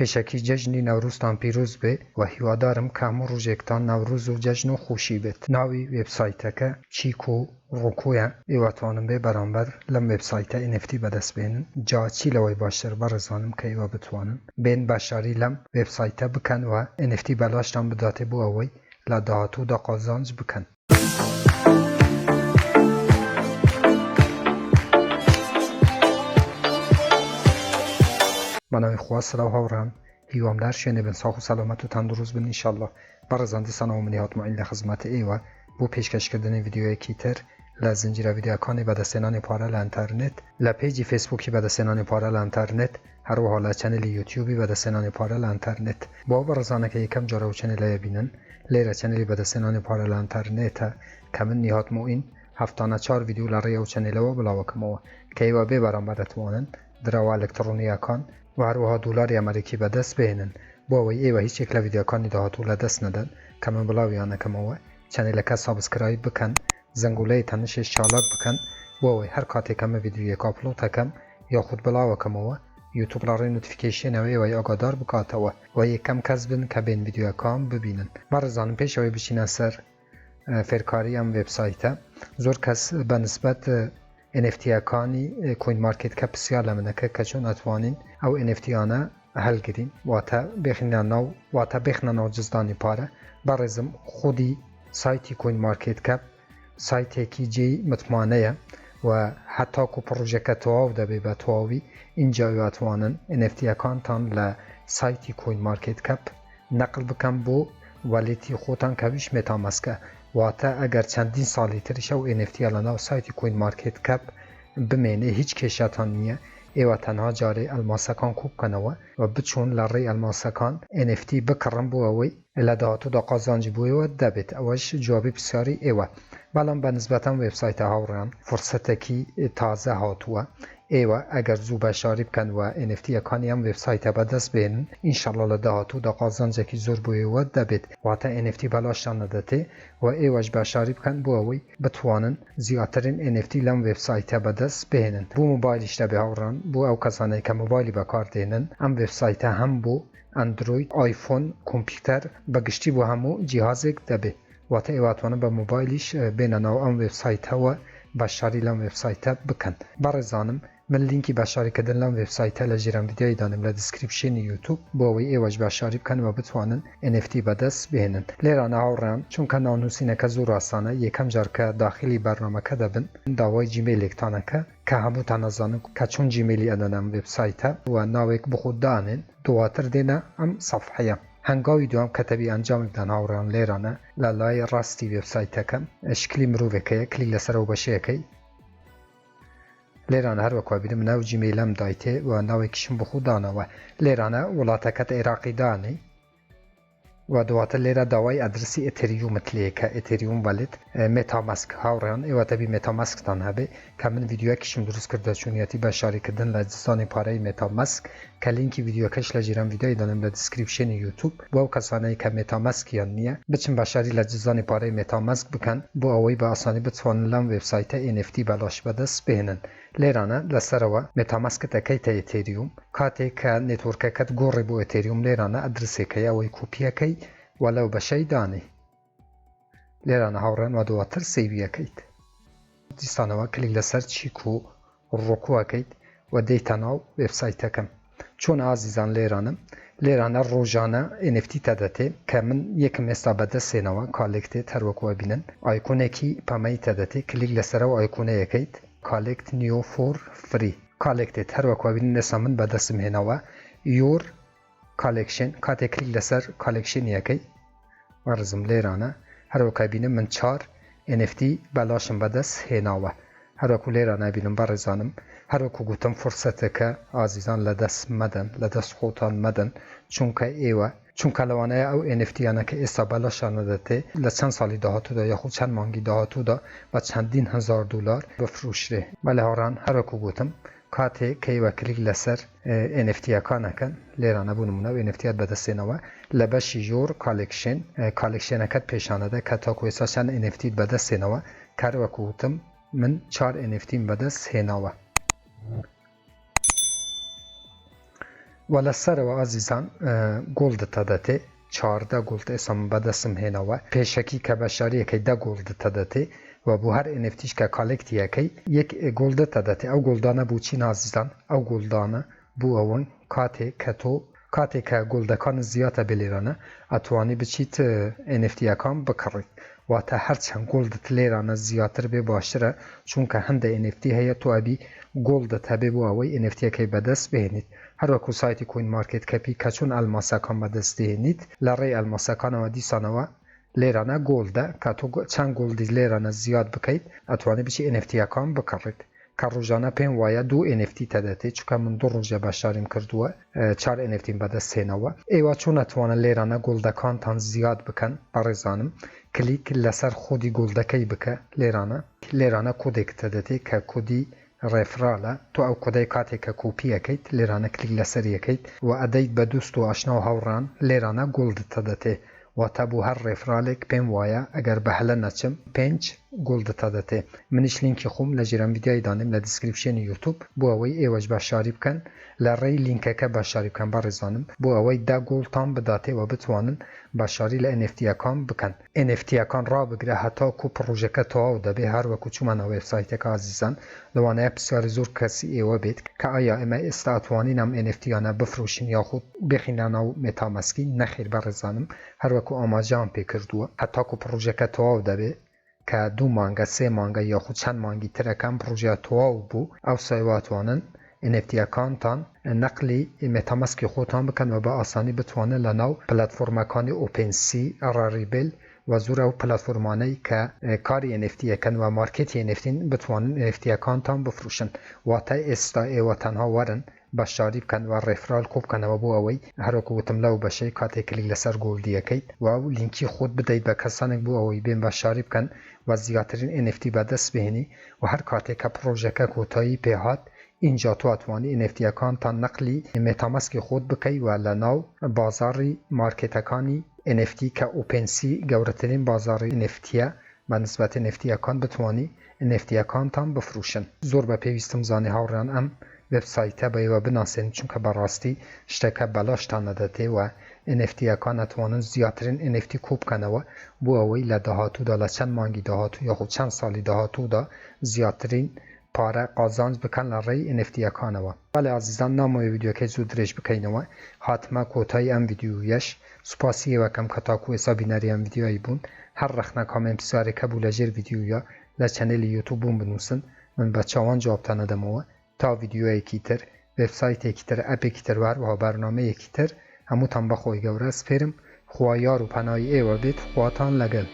پێشەکی جەژنی نەورۆزتان پیرۆز بێ و هیوادارم کە هەموو ڕۆژێکتان نەورۆز و جەژن و خۆشی بێت. ناوی وێبسایتەکە چیک و ڕۆکۆیە. ئێوەتوانن بێ بەرامبەر لەم وێبسایتە NFT بەدەستبێنن. جا چی لەوەی باشتر بەڕێزانم کە ئێوە بتوانن بێن باشاری لەم وێبسایتە بکەن و NFT بەلاشتان بداتێ بۆ ئەوەی لە داهاتوودا قازانج بکەن. بەناوی خوا سلااو هاوڕان، هیوامدار شوێنێ بن، ساڵ و سەلامەت و تەندروست بن ئینشەڵڵا. بەڕێزان دیسانەوە منی هاتمەوین لە خزمەتە ئێوە بۆ پێشکەشکردنی ڤیدیۆیەکی تر لە زنجیرە ڤیدیۆکانی بەدەستێنانی پارە لە ئینتەرنێت، لە پێیجی فێسبووکی بەدەستێنانی پارە لە ئینتەرنێت، هەروەها لە چەنەلی یوتیوبی بەدەستێنانی پارە لە ئینتەرنێت. بۆ بەڕێزانەکە یەکەم جارە و چەنێلەیە بینن، لێرە چەنەلی بەدەستێنانی پارە لە ئینتەرنێتە کە من هاتمەوین 74 ڤیدیۆ لە ڕێی ئەو چەنێلەوە بڵاوەکەمەوە کە ئێوە بێ بەرامبەر دەتوانن دراوە ئەلکترۆنیەکان و هەروەها دۆلاری ئەمریکی بەدەست بێنن بۆ ئەوەی ئێوە هیچێک لە ڤیدیۆکانی داهاتوو لە دەست نەدەن کە من بڵاویانەکەمەوە. چەنێلەکە سابسکرایب بکەن، زەنگولەی تەنشێش چالاک بکەن بۆ ئەوەی هەر کاتێکەمە ڤیدیۆیەک ئاپلۆدەکەم یاخود بڵاوەکەمەوە یوتیوب لە ڕێی نۆتیفیکیشنەوە ئێوەی ئاگادار بکاتەوە و یەکەم کەس بن کە بێن ڤیدیۆکان ببینن. بەڕێزانم پێشەوەی بچینە سەر فێرکاری ئەم وێبسایتە، زۆر کەس بەنسبەت NFTەکانی کوین مارکێت کە پرسیار لە منەکە کە چۆن ئەتوانین ئەو NFTیانە هەلگرین واتە بێخنە ناو جزدانی پارە. بەڕێزم خودی سایتی کوین مارکێت کەپ سایتێکی جێی متمانەیە و هەتاکو پڕۆژەکە تەواو دەبێ بە تەواوی اینجا ئەتوانن NFTەکانتان لە سایتی کوین مارکێت کەپ نەقل بکەم بۆ والێتی خۆتان کەویش مێتامەسکە. واتە ئەگەر چەندین ساڵی تریشە و NFTە لە ناو سایتی کوین مارکێت کەپ بمێنێ هیچ کێشەتان نییە. ئێوە تەنها جارێ ئەلماسەکان کوب بکەنەوە و بچۆن لە ڕێی ئەلماسەکان NFT بکڕن بۆ ئەوەی لە داهاتوودا قازانجی بوویەوە دەبێت. ئەوەش جوابی پرسیاری ئێوە. بەڵام بەنسبەتەن وێبسایتە هاوڕێیان فرسەتێکی تازە هاتووە. ئێوە ئەگەر زوو بەشاری بکەن و NFTەکانی ئەم وێبسایتە بەدەست بێنن ئینشەڵڵا لە داهاتوودا قازانجێکی زۆر بوویەوە دەبێت. واتە NFT بەلاشتان نەدەتێ و ئێوەش بەشاری بکەن بۆ ئەوەی بتوانن زیاترین NFT لەم وێبسایتە بەدەست بێنن. بۆ موبایلیش دەبێ هاوڕان، بۆ ئەو کەسانەی کە موبایلی بەکاردێنن ئەم وێبسایتە هەم بۆ ئەندروید، ئایفۆن، کۆمپیوتەر بەگشتی بۆ هەموو جیهازێک دەبێ. واتە ئێواتوانن بە موبایلیش بێنە ناو ئەم وێبسایتەوە بەشاری لەم وێبسایتە بکەن. بەڕێزانم من لینکی بەشاریکردن لەم وێبسایتە لە ژێرم ڤیدیۆی دانم لە دیسکریپشنی یوتیوب بۆ ئەوەی ئێوەش بەشاری بکەنەوە بتوانن NFT بەدەست بێنن. لێرانە هاوڕێیان چونکە ناونووسینەکە زۆر ئاسانە، یەکەم جار کە داخلی بەرنامەکە دەبن داوای جیمێلێکتانەکە کە هەمووتان نەزانن کە چۆن جیمێلی ئەدەن ئەم وێبسایتە و ناوێک بخۆ دانێن دواتر دێنە ئەم سەفحەیە. هەنگاوی دوام کەتەبی ئەنجامێکدان هاوڕێیان لێرانە لە لای ڕاستی وێبسایتەکە شکلی مرۆڤێکەیە، کلیک لەسەر ئەو بەشەیەکەی. لێرانە هەروەکوا بینم ناو جیمێلەم دایتێ و ناوێکیشم بخۆ دانەوە. لێرانە وڵاتەکەت عێراقی دانێ و دواتر لێرە داوای ئەدرسی ئێتریومت لێکە ئێتریوم والێت مێتاماسک. هاوڕێیان ئێوە دەبی مێتاماسکتان هەبێ کە من ڤیدیۆکیشم دروست کردە چۆنیەتی بەشاریکردن لە جزدانی پارەی مێتاماسک کە لینکی ڤیدیۆکەش لە ژێرم ڤیدیۆی دانم لە دیسکریپشنی یوتیوب بۆ ئەو کەسانەی کە مێتاماسکیان نییە بچن بەشاری لە جزدانی پارەی مێتاماسک بکەن بۆ ئەوەی بە ئاسانی بتوانن لەم وێبسایتە NFT بەلاش بەدەست بێنن. لێرانە لەسەرەوە مێتاماسکت ئەەکەیتە ئێتریوم، کاتێک کە نێتۆرکەکەت گۆڕی بۆ ئێتریوم لێرانە ئەدرسێکەی ئەوەی کوپیەکەی و لەو بەشەی دانێ. لێرانە هاوڕێن و دواتر سەیڤیەکەیت. دیسانەوە کلیک لەسەر چیک و ڕۆکۆەکەیت و دەیتە ناو وێبسایتەکەم. چۆن ئازیزان لێرانە ڕۆژانە NFT تەدەتێ کە من یەکم ئێستا بەدەستێنەوە کالێکتێت هەروەکوە بینن ئایکۆنێکی پەمەی تەدەتێ کلیک لەسەرەوە ئایکۆنەیەکەیت کالێکت نیو فۆر فری کالێکتێت هەروەکوە بینن ئێستا من بەدەستم هێنەوە یۆر کالێکشن. کاتێک کلیک لەسەر کالێکشنیەکەی وەرزم لێرانە هەروەکە بینم من 4 NFT بەلاشم بەدەست هێناوە. هەروەکو لێرانە بینم بەڕێزانم هەروەکو گوتم فرسەتەکە ئازیزان لە دەست مەدەن، لە دەست خۆتان مەدەن چونکە لەوانەیە ئەو NFTیانەکە ئێستا بەلاشان نەدەتێ لە چەند ساڵی داهاتوودا یاخود چەند مانگی داهاتوودا بە چەندین هەزار دلار بفرۆشرێ. بەلێ هاوڕان هەروەکو گوتم کاتێک کەیوە کلیک لەسەر NFTەکانەکەن لێرانە بوو نمونە NFTیات بەدەستێنەوە لە بەشی ژۆر کالێکشنەکەت پێشانەدە کە تاکو ئێستا چەند NFTیت بەدەستێنەوە کارەوەکو گوتم من 4 NFTیم بەدەست هێناوە. ولا سر و عزیزان گلد تدته 14 گلد اسم بدسم هنا و پیشکی که بشاری که 10 گلد تدته و بو هر انفتیش که کالکتیه که یک گلد تدته او گلدانه بو چین عزیزان او گلدانه بو اون کاتی که گلدکان زیاده بلیرانه اتوانی بچیت NFT اکان بکرید و تا هرچند گلدت لیرانه زیاتر به باشره چون که هنده NFT هیا تو ابی گلدت هبه بو اوی NFT که بدست بهنید هر وکو سایت کوین مارکت کپی کچون الماسکان بدست دهنید لره الماسکان و دیسانه لیرانه گلده که تو چند گلدی لیرانه زیاد بکید اتوانی بچی NFT اکان بکرید که روزانه پین وایه 2 NFT تدته چون من 2 روزه بشاریم کردوه 4 NFT بدست هنوه ایوه چون اتوانه لیرانه گلدکان تان زیاد بکن برزانم کلیک لسر خودی گلدکی بکه لیرانه کودک تدته که کودی رفراله تو او کدای کاتی که کوپی اکید لیرانه کلیک لسر یکید و ادید به دوست و آشنا و هوران لیرانه گلد تدته و تبو هر رفرالک پیم وایه اگر به حل نچم 5 گلد تدته منش لینکی خوم لجیرم ویدیوی دانم لدسکریپشن یوتیوب بو اوی ایوج باشاری بکن لری لینکه که باشاری بکن برزانم بو اوی 10 گلد تام بداته و بتوانن باشاری لNFT اکان بکن NFT اکان را بگره حتی کو پروژه که تو او دبی هر وکو چومن ویب سایت که عزیزان لوانه بسیار زور کسی ایوه بید که آیا اما استاتوانی نم NFT آنه بفروشین یا خود بخینن او متامسکی نخیر برزانم هر وکو آماجان پی کردوه حتی کو پروژه که تو او دبی که 2 مانگا 3 مانگا یا خود چند مانگی ترکم پروژه تو او بو او سایواتوانن NFT اکانتان نقلی متامسکی خودتان بکن و با آسانی بتوانه لناو پلتفرمکانی اوپن سی راریبل و زور او پلتفرمانی که کاری NFT اکن و مارکتی NFT بتوانن NFT اکانتان بفروشن و تا استای و تنها ورن باشاری بکن و رفرال کوب کن و بو اوی هر وکو بتم لو بشه کاتی کلیک لسر گولدی اکید و او لینکی خود بدهید به کسانک بو اوی بین باشاری بکن و زیادترین NFT بدست بهنی و هر کاتی که پروژه که کوتایی پیهات اینجا تو اتوانی NFT اکانتان نقلی متامسک خود بکی و لناو بازاری مارکتکانی NFT که اوپن سی گورترین بازاری NFT به نسبت NFT اکان بتوانی NFT اکانتان بفروشن زور به پیوستم زانه هاوران ام وب سایت با بناسین چون که براستی شتکه بلاش تا نداته و NFT اکان اتوانن زیادترین NFT کوب کنه و بو اوی لدهاتو دا لچند مانگی دهاتو یا خود چند سالی دهاتو دا زیادترین پاره قازانج بکن لرای NFT اکانوا بله عزیزان ناموی ویدیو که زود ریش بکنینا حتما کوتای ام ویدیویش سپاسی و کم کتاکو حسابی نری ام ویدیوی بون هر رخنا کامن بسیاری کبول جر ویدیویا لچنل یوتیوب بون بنوسن من بچه‌وان جواب تندمو تا ویدیوی کیتر وب سایت کیتر اپ کیتر و برنامه کیتر همو تام بخوی گورس فرم خوایار و پنای ای و بیت خواتان لگل